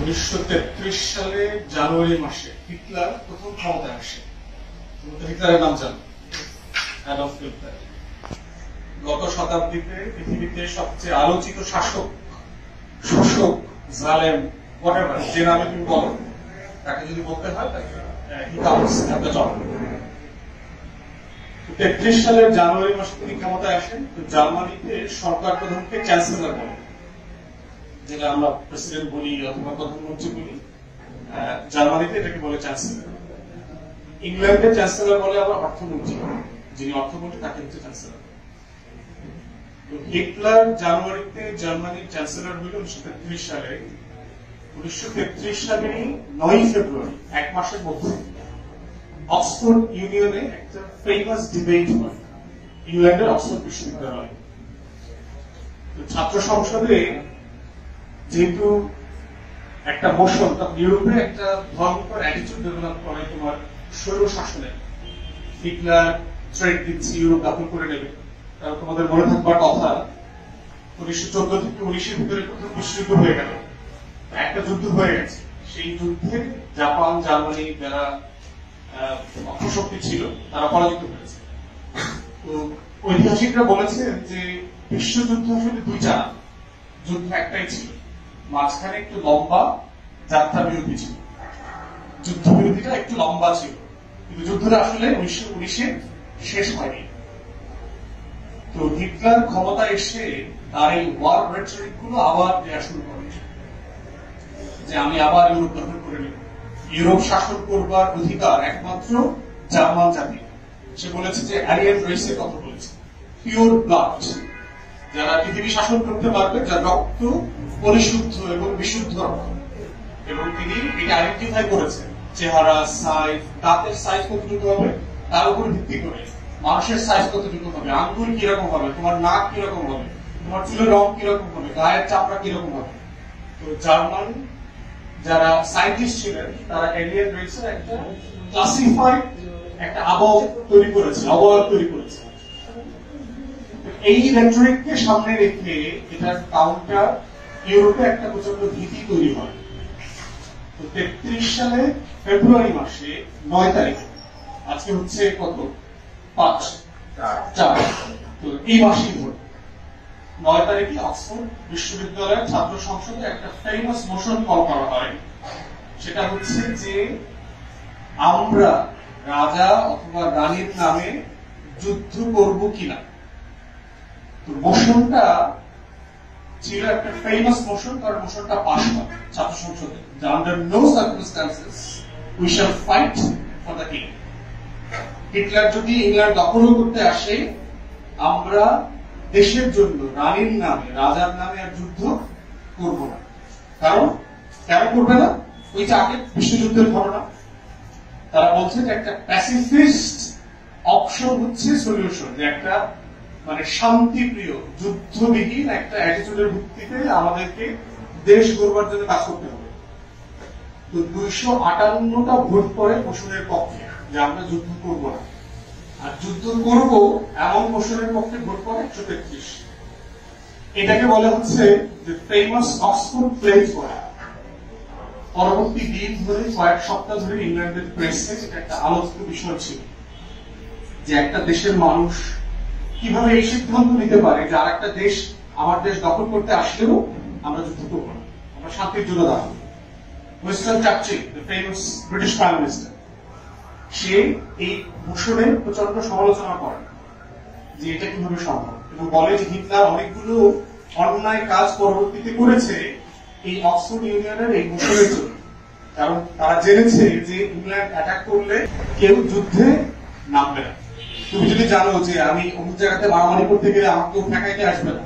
1933 সালে জানুয়ারি মাসে হিটলার প্রথম ক্ষমতায় আসে। হিটলারের নাম জানো? Adolf Hitler. গত শতাব্দীতে পৃথিবীতে সবচেয়ে আলোচিত শাসক, শোষক, জালেম, হোয়াটএভার যে নামে তুমি বলো, তাকে যদি বলতে হয় তাকে he comes at the top. 33 সালের জানুয়ারি মাসে তিনি ক্ষমতায় আসেন। তো জার্মানিতে সরকার প্রধানকে চ্যান্সেলর বলে, যেটা আমরা প্রেসিডেন্ট বলি অথবা প্রধানমন্ত্রী বলি, জার্মানিতে এটাকে বলে চ্যান্সেলর। ইংল্যান্ডে চ্যান্সেলর বলে আবার অর্থমন্ত্রী, যিনি অর্থমন্ত্রী তাকে হচ্ছে চ্যান্সেলর। হিটলার জানুয়ারিতে জার্মানির চ্যান্সেলর হইল 1933 সালে। 1933 সালেরই 9 ফেব্রুয়ারি, এক মাসের মধ্যে অক্সফোর্ড ইউনিয়নে একটা ফেমাস ডিবেট হয় ইংল্যান্ডের অক্সফোর্ড বিশ্ববিদ্যালয়ে। ছাত্র সংসদে যেহেতু একটা মোশন, তখন ইউরোপে একটা ভয়ঙ্কর অ্যাটিটিউড ডেভেলপ করে তোমার স্বৈর শাসনে। হিটলার থ্রেট দিচ্ছে ইউরোপ দখল করে নেবে। কারণ তোমাদের মনে থাকবার কথা, 1914 থেকে 19-এর ভিতরে প্রথম বিশ্বযুদ্ধ হয়ে গেল, একটা যুদ্ধ হয়ে গেছে। সেই যুদ্ধে জাপান, জার্মানি যারা অক্ষশক্তি ছিল তারা পরাজিত হয়েছে। তো ঐতিহাসিকরা বলেছেন যে বিশ্বযুদ্ধ আসলে দুইটা যুদ্ধ একটাই ছিল, মাঝখানে একটু লম্বা যাত্রা বিরতি ছিল, যুদ্ধ বিরতিটা একটু লম্বা ছিল, কিন্তু যুদ্ধটা আসলে 1919-এ শেষ হয়নি। তো হিটলার ক্ষমতা এসে তার এই ওয়ার রেটরিক গুলো আবার দেওয়া শুরু করে, যে আমি আবার ইউরোপ দখল করে নেব, ইউরোপ শাসন করবার অধিকার একমাত্র জার্মান জাতি। সে বলেছে যে আরিয়ান রেসের কথা বলেছে, পিওর ব্লাড, যারা পৃথিবী শাসন করতে পারবে, যার রক্ত পরিশুদ্ধ এবং বিশুদ্ধ রক্ত। এবং তিনি এটা আইডেন্টিফাই করেছেন, চেহারা, সাইজ, দাঁতের সাইজ কতটুকু হবে তার উপর ভিত্তি করে মানুষের সাইজ কতটুকু হবে, আঙ্গুল কিরকম হবে, তোমার নাক কিরকম হবে, তোমার চুলের রং কিরকম হবে, গায়ের চামড়া কিরকম হবে। তো জার্মান যারা সায়েন্টিস্ট ছিলেন তারা এলিয়েন রেসের একটা ক্লাসিফাইড একটা অবয়ব তৈরি করেছে। এই রেটরিককে সামনে রেখে এটার কাউন্টার ইউরোপে একটা প্রচন্ড ভীতি তৈরি হয়। তো 33 সালে ফেব্রুয়ারি মাসে 9 তারিখে, আজকে হচ্ছে কত, 5-4, তো এই মাসেই ভোট। 9 তারিখে অক্সফোর্ড বিশ্ববিদ্যালয়ের ছাত্র সংসদে একটা ফেমাস মোশন কল করা হয়। সেটা হচ্ছে যে আমরা রাজা অথবা রানীর নামে যুদ্ধ করব কিনা। তো মোশনটা ছিল একটা ফেমাস মোশন, কারণ মোশনটা পাস হয় ছাত্র সংসদে, যে under no circumstances we shall fight for the king. Hitler যদি ইংল্যান্ড দখল করতে আসে, আমরা দেশের জন্য রানীর নামে, রাজার নামে আর যুদ্ধ করব না। কারণ কেন করবে না? ওই যে আগে বিশ্বযুদ্ধের ঘটনা, তারা বলছে যে একটা প্যাসিফিস্ট অপশন হচ্ছে সলিউশন, যে একটা মানে শান্তিপ্রিয় যুদ্ধবিহীন একটা অ্যাটিটিউডের ভিত্তিতে আমাদেরকে দেশ গড়বার জন্য কাজ করতে হবে। তো 258টা ভোট পড়ে মোশনের পক্ষে, যে আমরা যুদ্ধ করব না, আর যুদ্ধ করব এমন মোশনের পক্ষে ভোট পড়ে 133। এটাকে বলা হচ্ছে যে ফেমাস অক্সফোর্ড প্লেজ করা। পরবর্তী দিন ধরে, কয়েক সপ্তাহ ধরে ইংল্যান্ডের প্রেসে এটা একটা আলোচিত বিষয় ছিল, যে একটা দেশের মানুষ কিভাবে এই সিদ্ধান্ত নিতে পারে যে আর একটা দেশ আমার দেশ দখল করতে আসলেও আমরা যুদ্ধ করব না, আমরা শান্তির জন্য দাঁড়াবো। Winston Churchill, the famous British prime minister, সে এই মোশনের প্রচন্ড সমালোচনা করেন যে এটা কিভাবে সম্ভব, এবং বলে যে হিটলার অনেকগুলো অন্যায় কাজ পরবর্তীতে করেছে এই অক্সফোর্ড ইউনিয়নের এই মোশনের জন্য। কারণ তারা জেনেছে যে ইংল্যান্ড অ্যাটাক করলে কেউ যুদ্ধে নামবে না। তুমি যদি জানো যে আমি অমুক জায়গাতে মারামারি করতে গেলে আমাকে কেউ ঠেকাইতে আসবে না,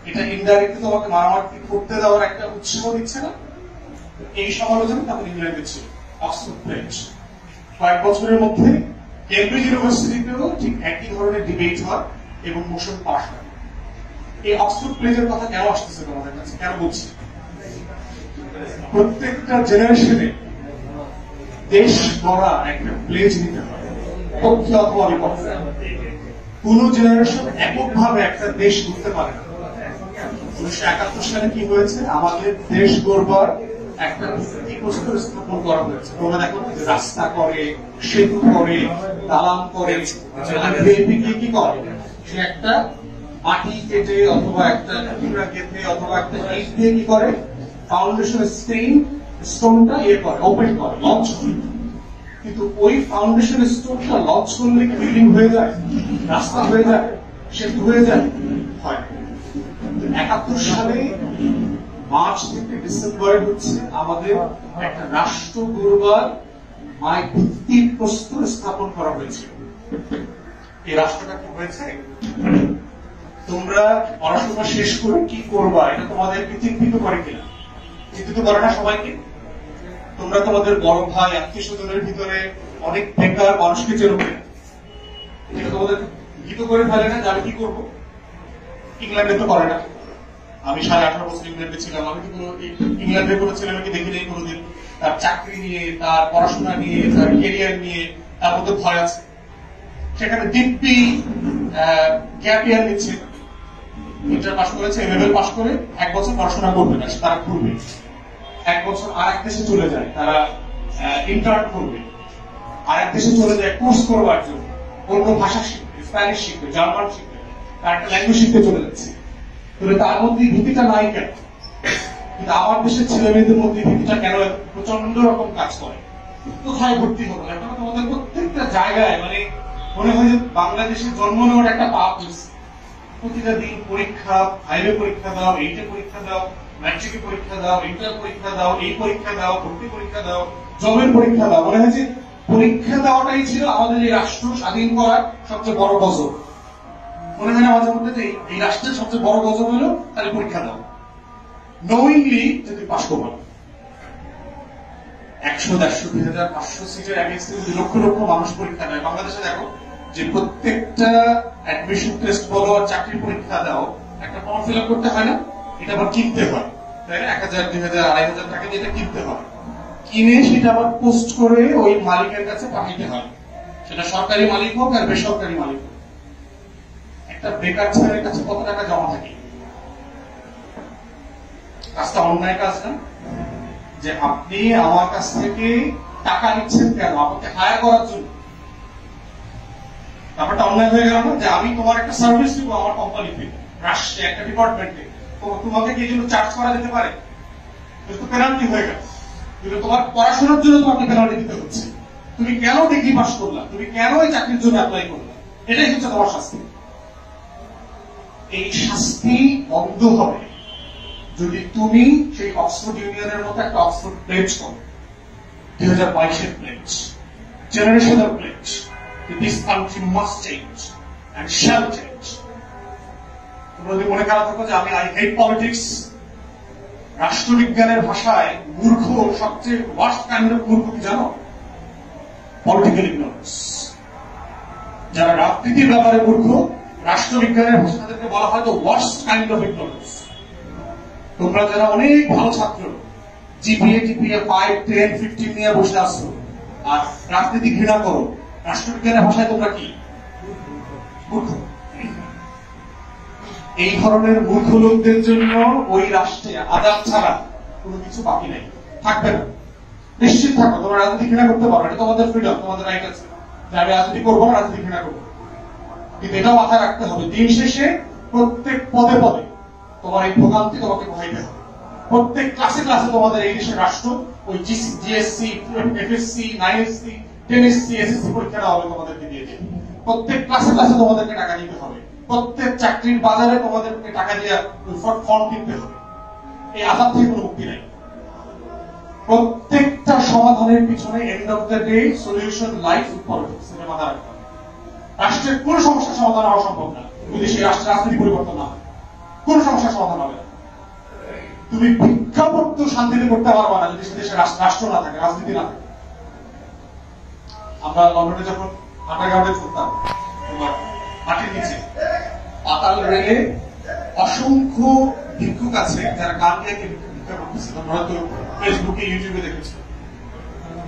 এটা ইনডাইরেক্টলি তোমাকে মারামারি করতে দেওয়ার একটা উৎসাহ দিচ্ছে না? এই সমালোচনা তখন ইংল্যান্ডে ছিল, অক্সফোর্ড প্লেজ। কয়েক বছরের মধ্যে কেমব্রিজ ইউনিভার্সিটিতেও ঠিক একই ধরনের ডিবেট হয় এবং মোশন পাস হয়। এই অক্সফোর্ড প্লেজের কথা কেন আসতেছে তোমাদের কাছে, কেন বলছি? প্রত্যেকটা জেনারেশনে দেশ গড়া একটা প্লেজ নিতে হয়, পক্ষে অথবা বিপক্ষে। কোন জেনারেশন এককভাবে একটা দেশ গড়তে পারে না। 1971 সালে কি হয়েছে, আমাদের দেশ গড়বার একটা ভিত্তিপ্রস্তর স্থাপন করা হয়েছে। তোমরা দেখো রাস্তা করে, সেতু করে, দালান করে, কি করে, সে একটা মাটি কেটে অথবা একটা টুকরা কেটে অথবা একটা ইট দিয়ে কি করে, ফাউন্ডেশন স্টোনটা ইয়ে করে, ওপেন করে, লঞ্চ করে। কিন্তু ওই ফাউন্ডেশন স্টোনটা লঞ্চ করলে বিল্ডিং হয়ে যায়, রাস্তা হয়ে যায়, সেতু হয়ে যায়, হয়। 71 সালে মার্চ থেকে ডিসেম্বরে হচ্ছে আমাদের একটা রাষ্ট্র গড়বার ভিত্তিপ্রস্তর স্থাপন করা হয়েছিল। এই রাষ্ট্রটা কি হয়েছে? তোমরা পড়াশোনা শেষ করে কি করবা এটা তোমাদেরকে চিন্তিত করে কিনা? চিন্তিত করে না সবাইকে? তোমরা তোমাদের বড় ভাই আত্মীয় স্বজনের ভিতরে অনেক বেকার মানুষকে চেনো কিনা? এটা তোমাদের ভীত করে ফেলে না যে আমি কি করবো? ইংল্যান্ডে তো করে না। আমি 18.5 বছর ইংল্যান্ডে ছিলাম, আমি কিন্তু ইংল্যান্ডের কোনো ছেলে মেয়েকে দেখি নাই কোনোদিন তার চাকরি নিয়ে, তার পড়াশোনা নিয়ে, তার ক্যারিয়ার নিয়ে তার মধ্যে ভয় আছে। সেখানে দিব্যি গ্যাপ ইয়ার নিচ্ছে, ইন্টার পাস করেছে, লেভেল পাস করে 1 বছর পড়াশোনা করবে না, তারা ঘুরবে। 1 বছর আর এক দেশে চলে যায়, তারা ইন্টার্ন করবে, আর এক দেশে চলে যায় কোর্স করবার জন্য, অন্য ভাষা শিখবে, স্প্যানিশ শিখবে, জার্মান শিখবে, তার একটা ল্যাঙ্গুয়েজ শিখতে চলে যাচ্ছে। তবে তার মধ্যে ভীতিটা নাই কেন? কিন্তু আমার দেশের ছেলে মেয়েদের মধ্যে ভীতিটা কেন প্রচন্ড রকম কাজ করে? কোথায় ভর্তি হলো? এখন তোমাদের প্রত্যেকটা জায়গায় মানে মনে হয় যে বাংলাদেশে জন্ম নেওয়ার একটা পাপ হয়েছে। প্রতিটা দিন পরীক্ষা, হাইওয়ে পরীক্ষা দাও, এইটে পরীক্ষা দাও, ম্যাট্রিকে পরীক্ষা দাও, ইন্টার পরীক্ষা দাও, এই পরীক্ষা দাও, ভর্তি পরীক্ষা দাও, জবের পরীক্ষা দাও। মনে হয় যে পরীক্ষা দেওয়াটাই ছিল আমাদের এই রাষ্ট্র স্বাধীন করার সবচেয়ে বড় গজব। মনে হয় না আমাদের মধ্যে যে এই রাষ্ট্রের সবচেয়ে বড় গজব হলো তাহলে পরীক্ষা দাও, নোয়িংলি যদি পাস করবো। 100, 150, 2500 সিটের এগেইনস্টে যদি লক্ষ লক্ষ মানুষ পরীক্ষা দেয়। বাংলাদেশে দেখো যে প্রত্যেকটা অ্যাডমিশন টেস্ট বলো আর চাকরির পরীক্ষা দাও, একটা ফর্ম ফিল আপ করতে হয় না? এটা আবার কিনতে হয়, তাই না? 1000, 2000, 2500 টাকা দিয়ে এটা কিনতে হয়। কিনে সেটা আবার পোস্ট করে ওই মালিকের কাছে পাঠাইতে হয়, সেটা সরকারি মালিক হোক আর বেসরকারি মালিক হোক। একটা বেকার ছেলের কাছে কত টাকা জমা থাকে? কাজটা অন্যায় কাজ না? যে আপনি আমার কাছ থেকে টাকা নিচ্ছেন কেন? আপনাকে হায়ার করার জন্য। ব্যাপারটা অন্যায় হয়ে গেল না? যে আমি তোমার একটা সার্ভিস দিব আমার কোম্পানিতে, রাষ্ট্রে, একটা ডিপার্টমেন্টে, তোমাকে কি এই জন্য চার্জ করা যেতে পারে? কিন্তু পেনাল্টি হয়ে গেল। কিন্তু তোমার পড়াশোনার জন্য তোমাকে পেনাল্টি দিতে হচ্ছে। তুমি কেন ডিগ্রি পাস করলা? তুমি কেন এই চাকরির জন্য অ্যাপ্লাই করলা? এটাই হচ্ছে তোমার শাস্তি। এই শাস্তি বন্ধ হবে যদি তুমি সেই অক্সফোর্ড ইউনিয়নের মতো একটা অক্সফোর্ড প্লেজ করো, 2022-এর pledge, generational pledge, this country must change and shall change. তোমরা যদি মনে খারাপ থাকো যে আমি আই হেট পলিটিক্স, রাষ্ট্রবিজ্ঞানের ভাষায় মূর্খ সবচেয়ে ওয়ার্স্ট কাইন্ড অফ মূর্খ কি জানো? Political ignorance. যারা রাজনীতির ব্যাপারে মূর্খ, রাষ্ট্রবিজ্ঞানের ভাষা তাদেরকে বলা হয় তো ওয়ার্স্ট কাইন্ড অফ ইগনোরেন্স। তোমরা যারা অনেক ভালো ছাত্র, জিপিএ 5, 10, 15 নিয়ে বসে আসছো আর রাজনীতি ঘৃণা করো, রাষ্ট্রবিজ্ঞানের ভাষায় তোমরা কি? মূর্খ। এই ধরনের মূর্খ লোকদের জন্য ওই রাষ্ট্রে আজাদ ছাড়া কোনো কিছু বাকি নেই, থাকবে না। নিশ্চিত থাকো, তোমরা রাজনীতি ঘৃণা করতে পারো, এটা তোমাদের ফ্রিডম, তোমাদের রাইট আছে যে আমি রাজনীতি করবো না, রাজনীতি ঘৃণা করবো। কিন্তু এটাও মাথায় রাখতে হবে, দিন শেষে প্রত্যেক পদে পদে তোমার এই ভোগান্তি তোমাকে বহাইতে হবে। প্রত্যেক ক্লাসে ক্লাসে তোমাদের এই দেশের রাষ্ট্র ওই GSC, FSC, 9SC, 10SC, SSC পরীক্ষা দেওয়া হবে তোমাদেরকে দিয়ে দিয়ে। প্রত্যেক ক্লাসে ক্লাসে তোমাদেরকে টাকা দিতে হবে। প্রত্যেক চাকরির বাজারে তোমাদেরকে টাকা দিয়ে ফর্ম কিনতে হবে। এই আজাদ থেকে কোনো মুক্তি নাই। প্রত্যেকটা সমাধানের পিছনে end of the day solution life in politics, এটা মাথায় রাখতে হবে। রাষ্ট্রের কোন সমস্যার সমাধান হওয়া সম্ভব না যদি সেই রাষ্ট্রের রাজনীতি পরিবর্তন না হয়। কোন সমস্যার সমাধান হবে না। তুমি ভিক্ষাপত্র শান্তিতে করতে পারবা না যদি সে দেশের রাষ্ট্র না থাকে, রাজনীতি না থাকে। আমরা লন্ডনে যখন আন্ডারগ্রাউন্ডে চলতাম, তোমার মাটির নিচে পাতাল রেলে অসংখ্য ভিক্ষুক আছে যারা গান দিয়ে ভিক্ষা করতেছে। তোমরা হয়তো ফেসবুকে, ইউটিউবে দেখেছো।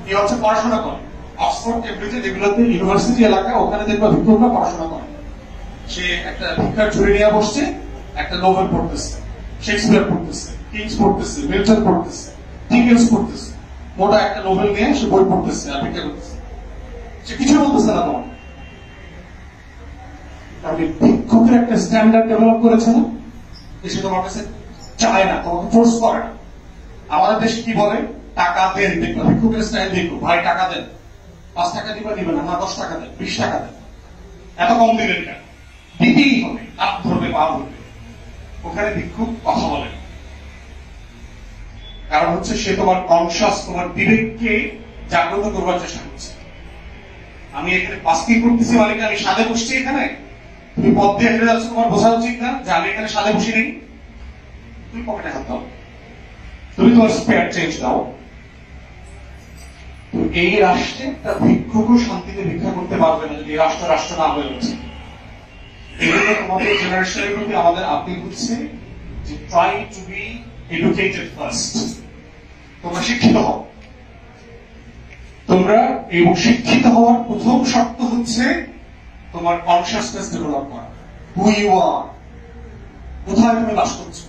এই হচ্ছে পড়াশোনা করে অক্সফোর্ড, কেমব্রিজে, যেগুলোতে ইউনিভার্সিটি এলাকা, ওখানে দেখবা ভিক্ষুকরা পড়াশোনা করে। সে একটা ভিক্ষার ঝুড়ি নিয়ে বসছে, একটা নোবেল পড়তেছে, শেক্সপিয়ার পড়তেছে, কিংস পড়তেছে, মিল্টন পড়তেছে, ডিকেন্স পড়তেছে, মোটা একটা নোবেল নিয়ে সে বই পড়তেছে আর ভিক্ষা করতেছে, সে কিছু বলতেছে না তোমার। আপনি ভিক্ষুকের একটা স্ট্যান্ডার্ড ডেভেলপ করেছে না, সে তোমার কাছে চায় না, তোমাকে ফোর্স করে না। আমাদের দেশে কি বলে, টাকা দেন, ভিক্ষুকের স্টাইল দেখো, ভাই টাকা দেন, 5 টাকা দিবা দিবেন না, 10 টাকা দেন, 20 টাকা দেন, এত কম দিবেন কেন, দিতেই হবে, হাত ধরবে পা ধরবে। ওখানে ভিক্ষুক কথা বলে, কারণ হচ্ছে সে তোমার কনসাস, তোমার বিবেককে জাগ্রত করবার চেষ্টা করছে। আমি এখানে বাস্কিং করতেছি মানে আমি সাদে বসছি, এখানে তুমি পথ দিয়ে হেঁটে যাচ্ছ, তোমার বোঝা উচিত না যে আমি এখানে সাদে বসি নেই। তুমি পকেটে হাত দাও, তুমি তোমার স্পেয়ার চেঞ্জ দাও। এই রাষ্ট্রে তার ভিক্ষুকও শান্তিতে ভিক্ষা করতে পারবে না যদি রাষ্ট্র রাষ্ট্র না হয়ে উঠছে। এই জন্য তোমাদের জেনারেশনের প্রতি আমাদের আপিল হচ্ছে যে try to B educated first. তোমরা শিক্ষিত হও, তোমরা এবং শিক্ষিত হওয়ার প্রথম শর্ত হচ্ছে তোমার কনসিয়াসনেস ডেভেলপ করা, হু ইউ আর, কোথায় তুমি বাস করছো,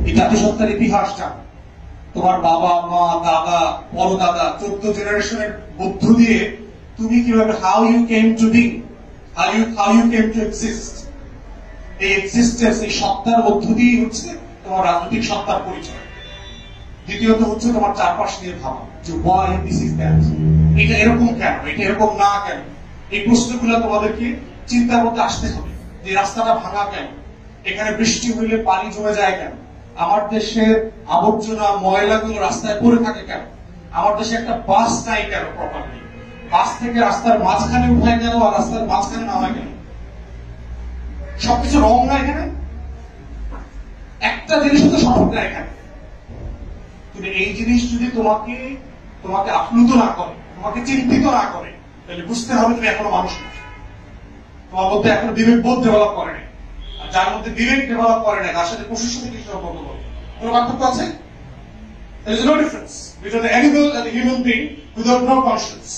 এই জাতিসত্তার ইতিহাস জানো, তোমার বাবা মা দাদা বড় দাদা 14 জেনারেশনের মধ্য দিয়ে তুমি কিভাবে, how you came to be, how you came to exist. এই এক্সিস্টেন্স, এই সত্তার মধ্য দিয়েই হচ্ছে তোমার রাজনৈতিক সত্তার পরিচয়। দ্বিতীয়ত হচ্ছে তোমার চারপাশ নিয়ে ভাবা যে ওয়াই দিস ইজ দ্যাট, এটা এরকম কেন, এটা এরকম না কেন। এই প্রশ্নগুলো তোমাদেরকে চিন্তার মধ্যে আসতে হবে যে রাস্তাটা ভাঙা কেন, এখানে বৃষ্টি হইলে পানি জমে যায় কেন, আমার দেশের আবর্জনা ময়লাগুলো রাস্তায় পড়ে থাকে কেন, আমার দেশে একটা বাস নাই কেন প্রপারলি, বাস থেকে রাস্তার মাঝখানে উঠায় কেন আর রাস্তার মাঝখানে নামায় কেন, সবকিছু রং না এখানে, একটা জিনিস তো সঠিক না এখানে। কিন্তু এই জিনিস যদি তোমাকে আপ্লুত না করে, তোমাকে চিন্তিত না করে, তাহলে বুঝতে হবে তুমি এখনো মানুষ না, তোমার মধ্যে এখনো বিবেক বোধ ডেভেলপ করে নাই। আর যার মধ্যে বিবেক ডেভেলপ করে নাই তার সাথে পশুর সাথে কিছু সম্পর্ক করবে, কোনো পার্থক্য আছে? There is no difference between the animal and the human being without no conscience.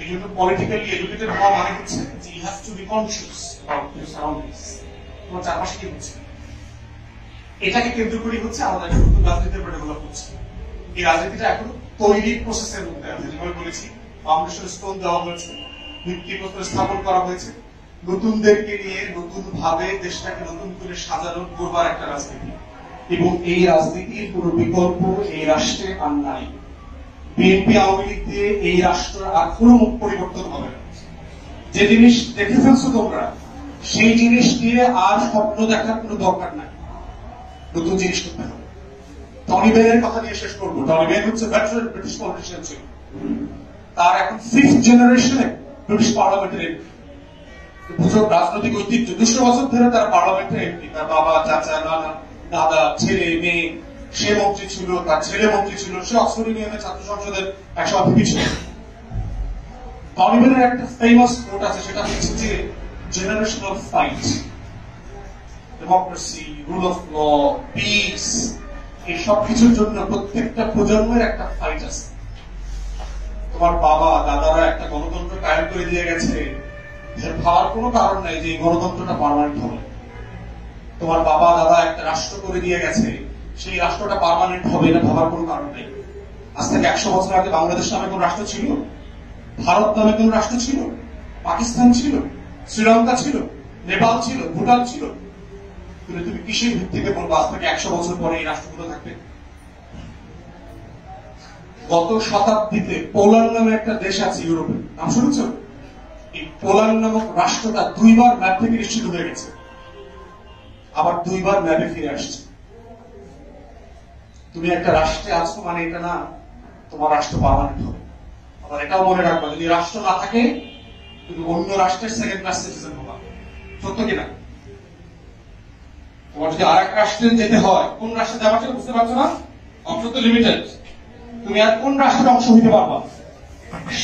এই জন্য পলিটিক্যালি এডুকেটেড হওয়া মানে হচ্ছে যে you have to be conscious about your surroundings, তোমার চারপাশে কি হচ্ছে। এটাকে কেন্দ্র করে হচ্ছে আমাদের নতুন রাজনীতির উপর ডেভেলপ হচ্ছে। এই রাজনীতিটা এখন তৈরি প্রসেসের মধ্যে আছে, যেভাবে বলেছি ফাউন্ডেশন স্টোন দেওয়া হয়েছে, ভিত্তিপ্রস্তর স্থাপন করা হয়েছে, নতুনদেরকে নিয়ে নতুন ভাবে দেশটাকে নতুন করে সাজানো করবার একটা রাজনীতি। এবং এই রাজনীতির কোন বিকল্প এই রাষ্ট্রে আর নাই। বিএনপি আওয়ামী লীগ দিয়ে এই রাষ্ট্র আর কোন পরিবর্তন হবে না। যে জিনিস দেখে ফেলছো তোমরা, সেই জিনিস দিয়ে আর স্বপ্ন দেখার কোন দরকার নাই, নতুন জিনিস করতে হবে। টনি বেনের কথা নিয়ে শেষ করবো। টনি বেন হচ্ছে ভেটারান ব্রিটিশ পলিটিশিয়ান ছিল, তার এখন 5th জেনারেশনে ব্রিটিশ পার্লামেন্টের এমপি। রাজনৈতিক ঐতিহ্য 200 বছর ধরে তার পার্লামেন্টের এমপি, তার বাবা চাচা নানা দাদা ছেলে মেয়ে, সে মন্ত্রী ছিল, তার ছেলে মন্ত্রী ছিল, সে অক্সফোর্ড ইউনিয়নের ছাত্র সংসদের একজন ভিপি ছিল। টনি বেনের একটা ফেমাস কোট আছে, সেটা হচ্ছে যে generational fight, democracy, rule of law, peace, এই সব কিছুর জন্য প্রত্যেকটা প্রজন্মের একটা ফাইট আছে। তোমার বাবা দাদারা একটা গণতন্ত্র কায়েম করে দিয়ে গেছে, ভাবার কোনো কারণ নাই যে এই গণতন্ত্রটা পার্মানেন্ট হবে। তোমার বাবা দাদা একটা রাষ্ট্র করে দিয়ে গেছে, সেই রাষ্ট্রটা পার্মানেন্ট হবে না ভাবার কোনো কারণ নেই। আজ থেকে 100 বছর আগে বাংলাদেশ নামে কোন রাষ্ট্র ছিল? ভারত নামে কোন রাষ্ট্র ছিল? পাকিস্তান ছিল, শ্রীলঙ্কা ছিল, নেপাল ছিল, ভুটান ছিল। কিন্তু তুমি কিসের ভিত্তিতে বলবো আজ থেকে 100 বছর পরে এই রাষ্ট্রগুলো থাকবে? গত শতাব্দীতে পোল্যান্ড নামে একটা দেশ আছে ইউরোপে, নাম শুনেছ? এই পোল্যান্ড নামক রাষ্ট্রটা 2 বার ম্যাপ থেকে নিশ্চিত হয়ে গেছে, আবার 2 বার ম্যাপে ফিরে আসছে। তুমি একটা রাষ্ট্রে আছো মানে এটা না তোমার রাষ্ট্র পার্মানেন্ট হবে। আবার এটাও মনে রাখবা, যদি রাষ্ট্র না থাকে তুমি অন্য রাষ্ট্রের সেকেন্ড ক্লাস সিটিজেন হবা। সত্য কিনা? তোমার যদি আর এক রাষ্ট্রে যেতে হয়, কোন রাষ্ট্রে যাওয়ার জন্য বুঝতে পারছো না? অপশন তো লিমিটেড। তুমি আর কোন রাষ্ট্রের অংশ হইতে পারবা?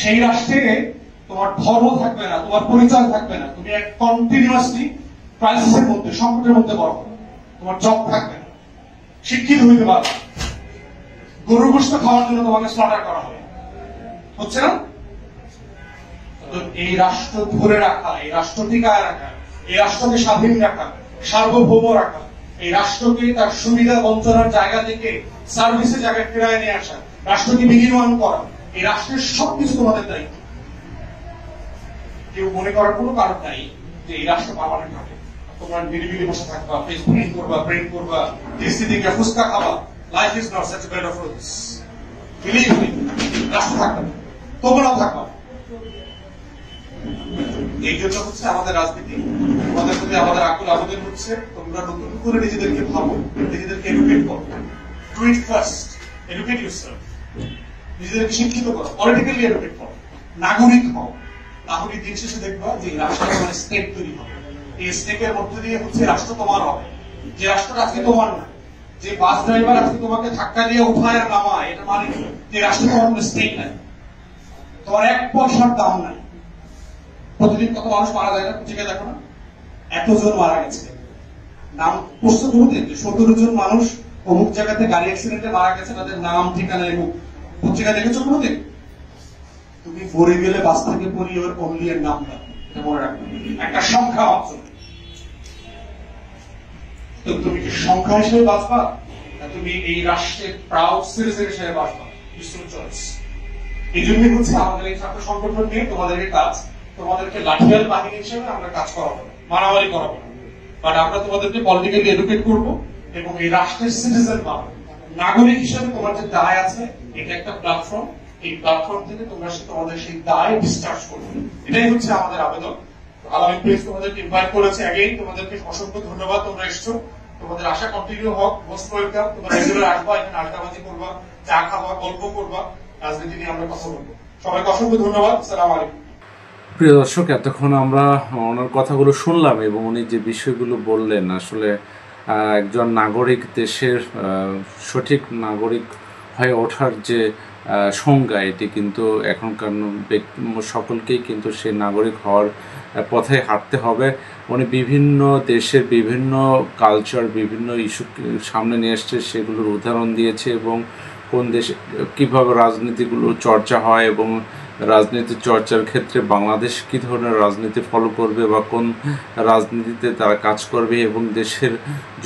সেই রাষ্ট্রে তোমার ধর্ম থাকবে না, তোমার পরিচয় থাকবে না, তুমি এক কন্টিনিউয়াসলি ক্রাইসিসের মধ্যে, সংকটের মধ্যে পড়ো। তোমার জব থাকবে না, শিক্ষিত হইতে পারবে, গরু গোশত খাওয়ার জন্য তোমাকে স্লটার করা হবে, হচ্ছে না? এই রাষ্ট্র ধরে রাখা, এই রাষ্ট্র টিকায় রাখা, এই রাষ্ট্রকে স্বাধীন রাখা, সার্বভৌম রাখা, এই রাষ্ট্রকে তার সুবিধা বঞ্চনার জায়গা থেকে সার্ভিসের জায়গায় ফেরায় নিয়ে আসা, রাষ্ট্রকে বিনির্মাণ করা, এই রাষ্ট্রের সবকিছু তোমাদের দায়িত্ব। কেউ মনে করার কোনো কারণ নাই যে এই রাষ্ট্র পারমানেন্ট হবে, তোমরা নিরিবিলি বসে থাকবা, ফেসবুক করবা, ব্রেন করবা, টিসি থেকে ফুচকা খাবা। Life is not such a bed of rose. Believe me, রাষ্ট্র থাকবে, তোমরাও থাকবা। এই জন্য হচ্ছে আমাদের রাজনীতি, তোমাদের প্রতি আমাদের আকুল আবেদন হচ্ছে তোমরা নতুন করে নিজেদেরকে ভাবো, নিজেদেরকে এডুকেট করো। Do it first, educate yourself. নিজেদেরকে শিক্ষিত করো, পলিটিক্যালি এডুকেট করো, নাগরিক হও। তাহলে দিন শেষে দেখবা যে রাষ্ট্র তোমার স্টেট তৈরি হবে। এই স্টেটের মধ্যে দিয়ে হচ্ছে রাষ্ট্র তোমার হবে। যে রাষ্ট্রটা আজকে তোমার না, যে বাস ড্রাইভার আজকে তোমাকে ধাক্কা দিয়ে উঠায় আর নামায়, এটা মানে কি যে রাষ্ট্র তোমার কোনো স্টেট নাই, তোমার এক পয়সার দাম নাই। প্রতিদিন কত মানুষ মারা যায় না, পত্রিকা দেখো না, এতজন মারা গেছে। নাম প্রশ্ন করতে 17 জন মানুষ অমুক জায়গাতে গাড়ি অ্যাক্সিডেন্টে মারা গেছে, তাদের নাম ঠিকানা এবং পত্রিকা দেখেছো কোনোদিন? তুমি পড়ে গেলে বাস থেকে পড়ি ওর অনলি এর নামটা মনে রাখবে, একটা সংখ্যা মাত্র। তো তুমি কি সংখ্যা হিসেবে বাঁচবা, তুমি এই রাষ্ট্রের প্রাউড সিটিজেন হিসেবে বাঁচবা? চয়েস। এই জন্যই হচ্ছে আমাদের এই ছাত্র সংগঠন নিয়ে তোমাদেরকে কাজ, তোমাদেরকে লাঠিয়াল বাহিনী হিসেবে আমরা কাজ করাবো, মারামারি করাবো না, বাট আমরা তোমাদেরকে পলিটিক্যালি এডুকেট করবো এবং এই রাষ্ট্রের সিটিজেন পাবো। নাগরিক হিসেবে তোমার যে দায় আছে, এটা একটা প্ল্যাটফর্ম, এই প্ল্যাটফর্ম থেকে তোমরা তোমাদের সেই দায় ডিসচার্জ করবে। এটাই হচ্ছে আমাদের আবেদন। আলামিন প্রেস তোমাদেরকে ইনভাইট করেছে, আগেই তোমাদেরকে অসংখ্য ধন্যবাদ, তোমরা এসছো। তোমাদের আশা কন্টিনিউ হোক, মোস্ট ওয়েলকাম। তোমরা রেগুলার আসবা, এখানে আড্ডাবাজি করবা, চা খাবা, গল্প করবা, রাজনীতি নিয়ে আমরা কথা বলবো। সবাইকে অসংখ্য ধন্যবাদ। আসসালামু আলাইকুম। প্রিয় দর্শক, এতক্ষণ আমরা ওনার কথাগুলো শুনলাম এবং উনি যে বিষয়গুলো বললেন, আসলে একজন নাগরিক, দেশের সঠিক নাগরিক হয়ে ওঠার যে সংজ্ঞা, এটি কিন্তু এখনকার সকলকেই কিন্তু সেই নাগরিক হওয়ার পথে হাঁটতে হবে। উনি বিভিন্ন দেশের বিভিন্ন কালচার, বিভিন্ন ইস্যু সামনে নিয়ে এসছে, সেগুলোর উদাহরণ দিয়েছে এবং কোন দেশে কীভাবে রাজনীতিগুলো চর্চা হয় এবং রাজনীতি চর্চার ক্ষেত্রে বাংলাদেশ কী ধরনের রাজনীতি ফলো করবে বা কোন রাজনীতিতে তারা কাজ করবে এবং দেশের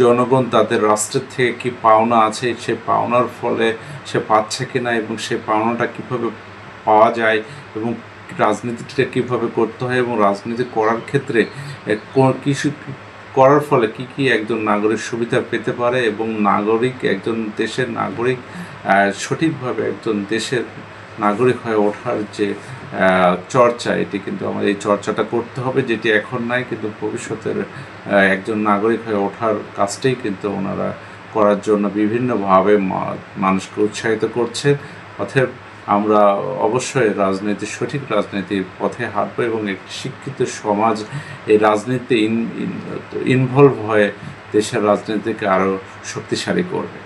জনগণ তাদের রাষ্ট্রের থেকে কি পাওনা আছে, সে পাওনার ফলে সে পাচ্ছে কিনা এবং সে পাওনাটা কীভাবে পাওয়া যায় এবং রাজনীতিটা কীভাবে করতে হয় এবং রাজনীতি করার ক্ষেত্রে কিছু করার ফলে কি কি একজন নাগরিক সুবিধা পেতে পারে এবং নাগরিক, একজন দেশের নাগরিক সঠিকভাবে একজন দেশের নাগরিক হয়ে ওঠার যে চর্চা, এটি কিন্তু আমাদের এই চর্চাটা করতে হবে, যেটি এখন নাই, কিন্তু ভবিষ্যতের একজন নাগরিক হয়ে ওঠার কাজটাই কিন্তু ওনারা করার জন্য বিভিন্নভাবে মানুষকে উৎসাহিত করছে। অতএব আমরা অবশ্যই রাজনীতি, সঠিক রাজনীতির পথে হাঁটবো এবং একটি শিক্ষিত সমাজ এই রাজনীতিতে ইনভলভ হয়ে দেশের রাজনীতিকে আরও শক্তিশালী করবে।